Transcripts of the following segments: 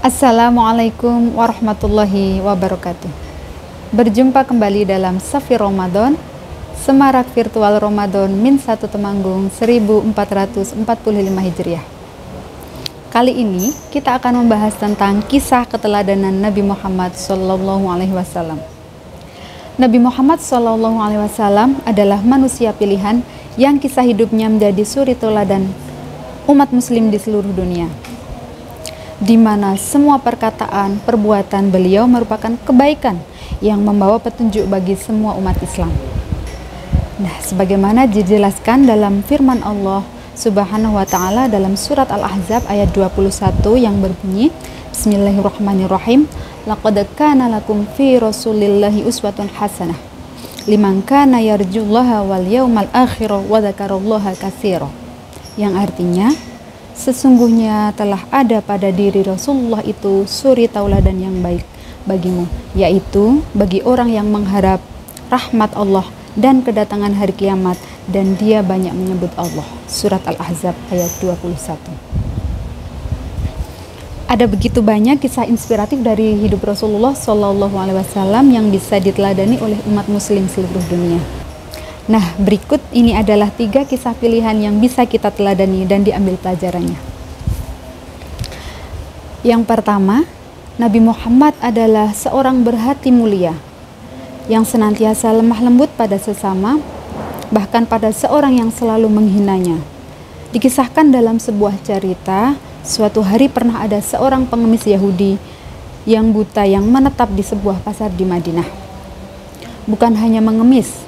Assalamualaikum warahmatullahi wabarakatuh. Berjumpa kembali dalam Safi Ramadan, Semarak Virtual Ramadan Min 1 Temanggung 1445 Hijriah. Kali ini kita akan membahas tentang kisah keteladanan Nabi Muhammad SAW. Nabi Muhammad SAW adalah manusia pilihan yang kisah hidupnya menjadi suri teladan umat muslim di seluruh dunia, di mana semua perkataan, perbuatan beliau merupakan kebaikan yang membawa petunjuk bagi semua umat Islam. Nah, sebagaimana dijelaskan dalam firman Allah Subhanahu wa taala dalam surat Al-Ahzab ayat 21 yang berbunyi, Bismillahirrahmanirrahim. Laqad kana lakum fi Rasulillahi uswatun hasanah liman kana yarjullaha wal yaumal akhir wa dzakarallaha katsira. Yang artinya, sesungguhnya telah ada pada diri Rasulullah itu suri tauladan yang baik bagimu, yaitu bagi orang yang mengharap rahmat Allah dan kedatangan hari kiamat, dan dia banyak menyebut Allah. Surat Al-Ahzab ayat 21. Ada begitu banyak kisah inspiratif dari hidup Rasulullah SAW yang bisa diteladani oleh umat muslim seluruh dunia. Nah, berikut ini adalah 3 kisah pilihan yang bisa kita teladani dan diambil pelajarannya. Yang pertama, Nabi Muhammad adalah seorang berhati mulia yang senantiasa lemah lembut pada sesama, bahkan pada seorang yang selalu menghinanya. Dikisahkan dalam sebuah cerita, suatu hari pernah ada seorang pengemis Yahudi yang buta yang menetap di sebuah pasar di Madinah. Bukan hanya mengemis,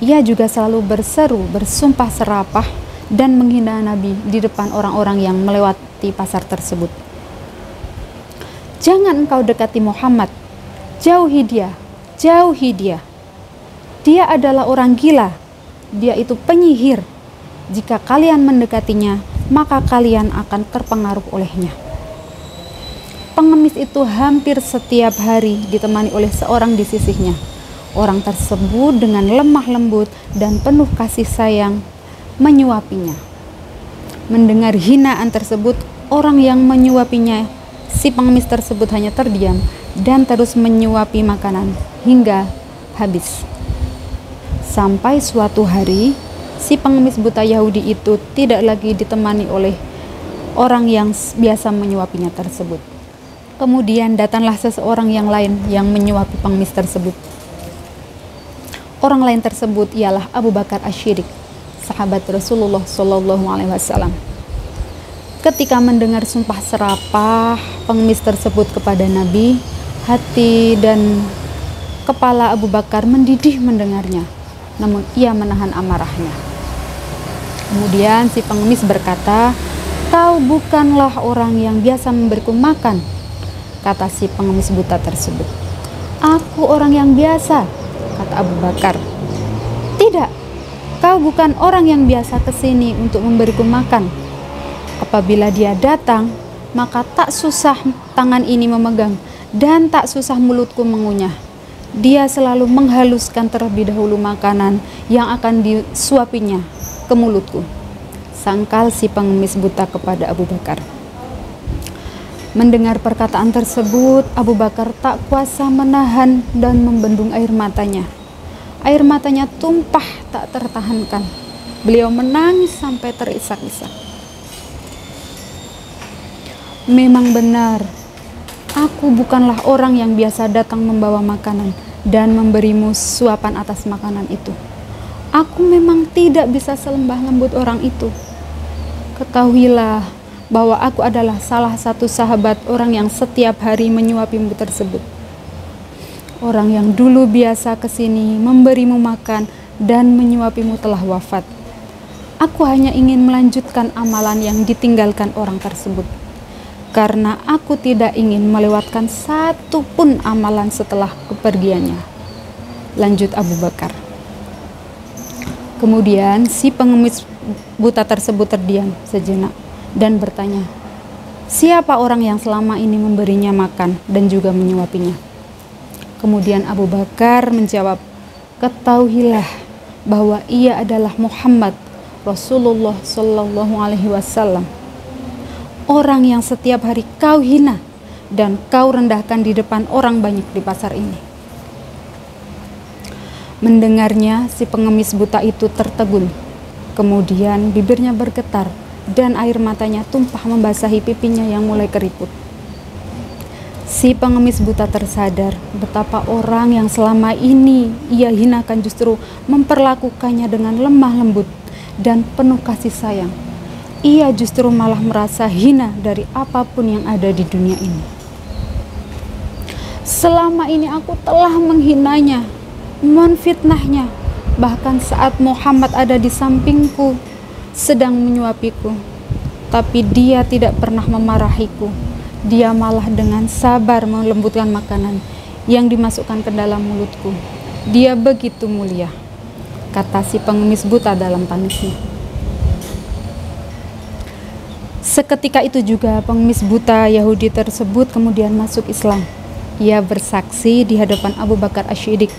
ia juga selalu berseru, bersumpah serapah, dan menghina Nabi di depan orang-orang yang melewati pasar tersebut. Jangan engkau dekati Muhammad, jauhi dia, jauhi dia. Dia adalah orang gila, dia itu penyihir. Jika kalian mendekatinya, maka kalian akan terpengaruh olehnya. Pengemis itu hampir setiap hari ditemani oleh seorang di sisinya. Orang tersebut dengan lemah lembut dan penuh kasih sayang menyuapinya. Mendengar hinaan tersebut, orang yang menyuapinya, si pengemis tersebut hanya terdiam dan terus menyuapi makanan hingga habis. Sampai suatu hari, si pengemis buta Yahudi itu tidak lagi ditemani oleh orang yang biasa menyuapinya tersebut. Kemudian datanglah seseorang yang lain yang menyuapi pengemis tersebut. Orang lain tersebut ialah Abu Bakar Asy-Syiddiq, sahabat Rasulullah SAW. Ketika mendengar sumpah serapah pengemis tersebut kepada Nabi, hati dan kepala Abu Bakar mendidih mendengarnya, namun ia menahan amarahnya. Kemudian si pengemis berkata, "Kau bukanlah orang yang biasa memberiku makan," kata si pengemis buta tersebut. "Aku orang yang biasa," kata Abu Bakar. "Tidak, kau bukan orang yang biasa kesini untuk memberiku makan. Apabila dia datang, maka tak susah tangan ini memegang dan tak susah mulutku mengunyah. Dia selalu menghaluskan terlebih dahulu makanan yang akan disuapinya ke mulutku," sangkal si pengemis buta kepada Abu Bakar. Mendengar perkataan tersebut, Abu Bakar tak kuasa menahan dan membendung air matanya. Air matanya tumpah tak tertahankan. Beliau menangis sampai terisak-isak. "Memang benar, aku bukanlah orang yang biasa datang membawa makanan dan memberimu suapan atas makanan itu. Aku memang tidak bisa selembah lembut orang itu. Ketahuilah bahwa aku adalah salah satu sahabat orang yang setiap hari menyuapimu tersebut. Orang yang dulu biasa kesini memberimu makan dan menyuapimu telah wafat. Aku hanya ingin melanjutkan amalan yang ditinggalkan orang tersebut, karena aku tidak ingin melewatkan satu pun amalan setelah kepergiannya," lanjut Abu Bakar. Kemudian si pengemis buta tersebut terdiam sejenak dan bertanya, "Siapa orang yang selama ini memberinya makan dan juga menyuapinya?" Kemudian Abu Bakar menjawab, "Ketahuilah bahwa ia adalah Muhammad, Rasulullah SAW, orang yang setiap hari kau hina dan kau rendahkan di depan orang banyak di pasar ini." Mendengarnya, si pengemis buta itu tertegun. Kemudian bibirnya bergetar dan air matanya tumpah membasahi pipinya yang mulai keriput. Si pengemis buta tersadar betapa orang yang selama ini ia hinakan justru memperlakukannya dengan lemah lembut dan penuh kasih sayang. Ia justru malah merasa hina dari apapun yang ada di dunia ini. "Selama ini aku telah menghinanya, menfitnahnya, bahkan saat Muhammad ada di sampingku sedang menyuapiku, tapi dia tidak pernah memarahiku. Dia malah dengan sabar melembutkan makanan yang dimasukkan ke dalam mulutku. Dia begitu mulia," kata si pengemis buta dalam tangisnya. Seketika itu juga pengemis buta Yahudi tersebut kemudian masuk Islam. Ia bersaksi di hadapan Abu Bakar Asy-Syiddiq,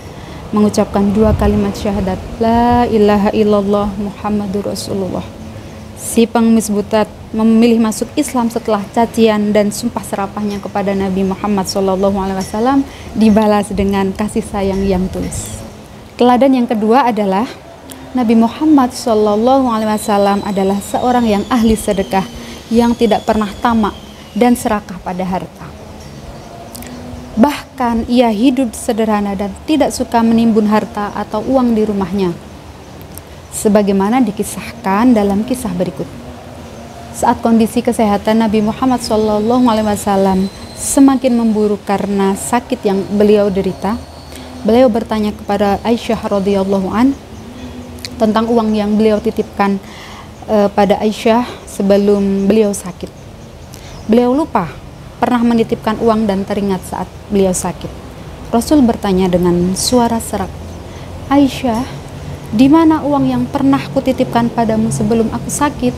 mengucapkan 2 kalimat syahadat, "La ilaha illallah Muhammadur Rasulullah." Si pengemis buta memilih masuk Islam setelah cacian dan sumpah serapahnya kepada Nabi Muhammad SAW dibalas dengan kasih sayang yang tulus. Teladan yang kedua adalah Nabi Muhammad SAW adalah seorang yang ahli sedekah, yang tidak pernah tamak dan serakah pada harta. Bahkan ia hidup sederhana dan tidak suka menimbun harta atau uang di rumahnya, sebagaimana dikisahkan dalam kisah berikut. Saat kondisi kesehatan Nabi Muhammad SAW semakin memburuk karena sakit yang beliau derita, beliau bertanya kepada Aisyah radhiyallahu an tentang uang yang beliau titipkan pada Aisyah sebelum beliau sakit. Beliau lupa pernah menitipkan uang dan teringat saat beliau sakit. Rasul bertanya dengan suara serak, "Aisyah, di mana uang yang pernah kutitipkan padamu sebelum aku sakit?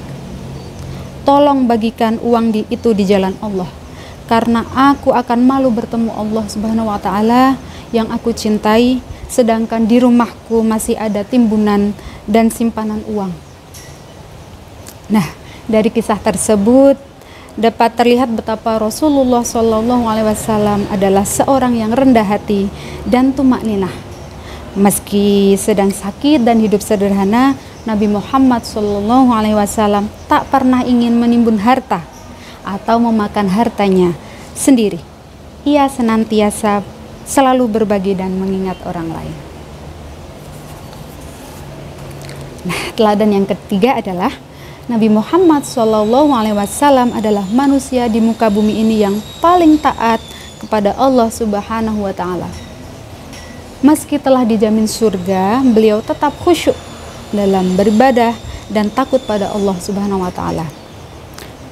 Tolong bagikan uang itu di jalan Allah, karena aku akan malu bertemu Allah Subhanahu wa Ta'ala yang aku cintai, sedangkan di rumahku masih ada timbunan dan simpanan uang." Nah, dari kisah tersebut dapat terlihat betapa Rasulullah SAW adalah seorang yang rendah hati dan tumakninah. Meski sedang sakit dan hidup sederhana, Nabi Muhammad SAW tak pernah ingin menimbun harta atau memakan hartanya sendiri. Ia senantiasa selalu berbagi dan mengingat orang lain. Nah, teladan yang ketiga adalah Nabi Muhammad SAW adalah manusia di muka bumi ini yang paling taat kepada Allah Subhanahu wa Ta'ala. Meski telah dijamin surga, beliau tetap khusyuk dalam beribadah dan takut pada Allah Subhanahu wa Ta'ala.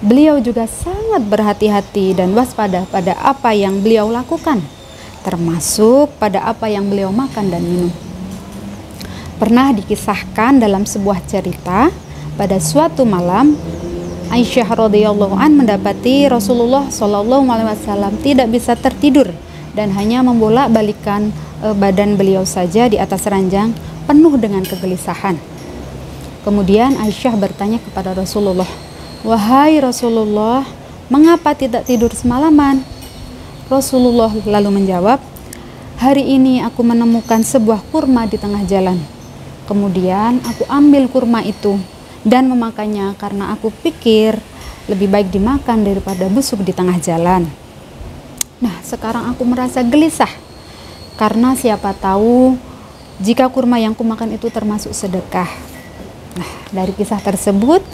Beliau juga sangat berhati-hati dan waspada pada apa yang beliau lakukan, termasuk pada apa yang beliau makan dan minum. Pernah dikisahkan dalam sebuah cerita, pada suatu malam Aisyah radhiyallahu an mendapati Rasulullah SAW tidak bisa tertidur dan hanya membolak-balikan badan beliau saja di atas ranjang penuh dengan kegelisahan. Kemudian Aisyah bertanya kepada Rasulullah, "Wahai Rasulullah, mengapa tidak tidur semalaman?" Rasulullah lalu menjawab, "Hari ini aku menemukan sebuah kurma di tengah jalan. Kemudian aku ambil kurma itu dan memakannya karena aku pikir lebih baik dimakan daripada busuk di tengah jalan. Nah, sekarang aku merasa gelisah karena siapa tahu jika kurma yang kumakan itu termasuk sedekah." Nah, dari kisah tersebut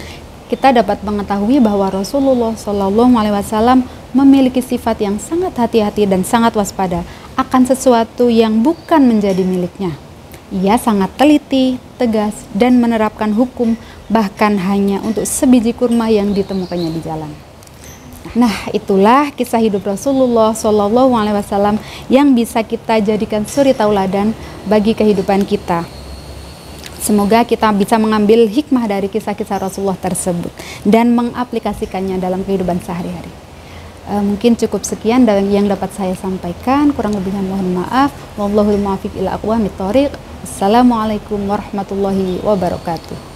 kita dapat mengetahui bahwa Rasulullah SAW memiliki sifat yang sangat hati-hati dan sangat waspada akan sesuatu yang bukan menjadi miliknya. Ia sangat teliti, tegas, dan menerapkan hukum bahkan hanya untuk sebiji kurma yang ditemukannya di jalan. Nah, itulah kisah hidup Rasulullah SAW yang bisa kita jadikan suri tauladan bagi kehidupan kita. Semoga kita bisa mengambil hikmah dari kisah-kisah Rasulullah tersebut dan mengaplikasikannya dalam kehidupan sehari-hari. Mungkin cukup sekian yang dapat saya sampaikan. Kurang lebihnya mohon maaf. Wallahul muwaffiq ila aqwamit thoriq. Assalamualaikum warahmatullahi wabarakatuh.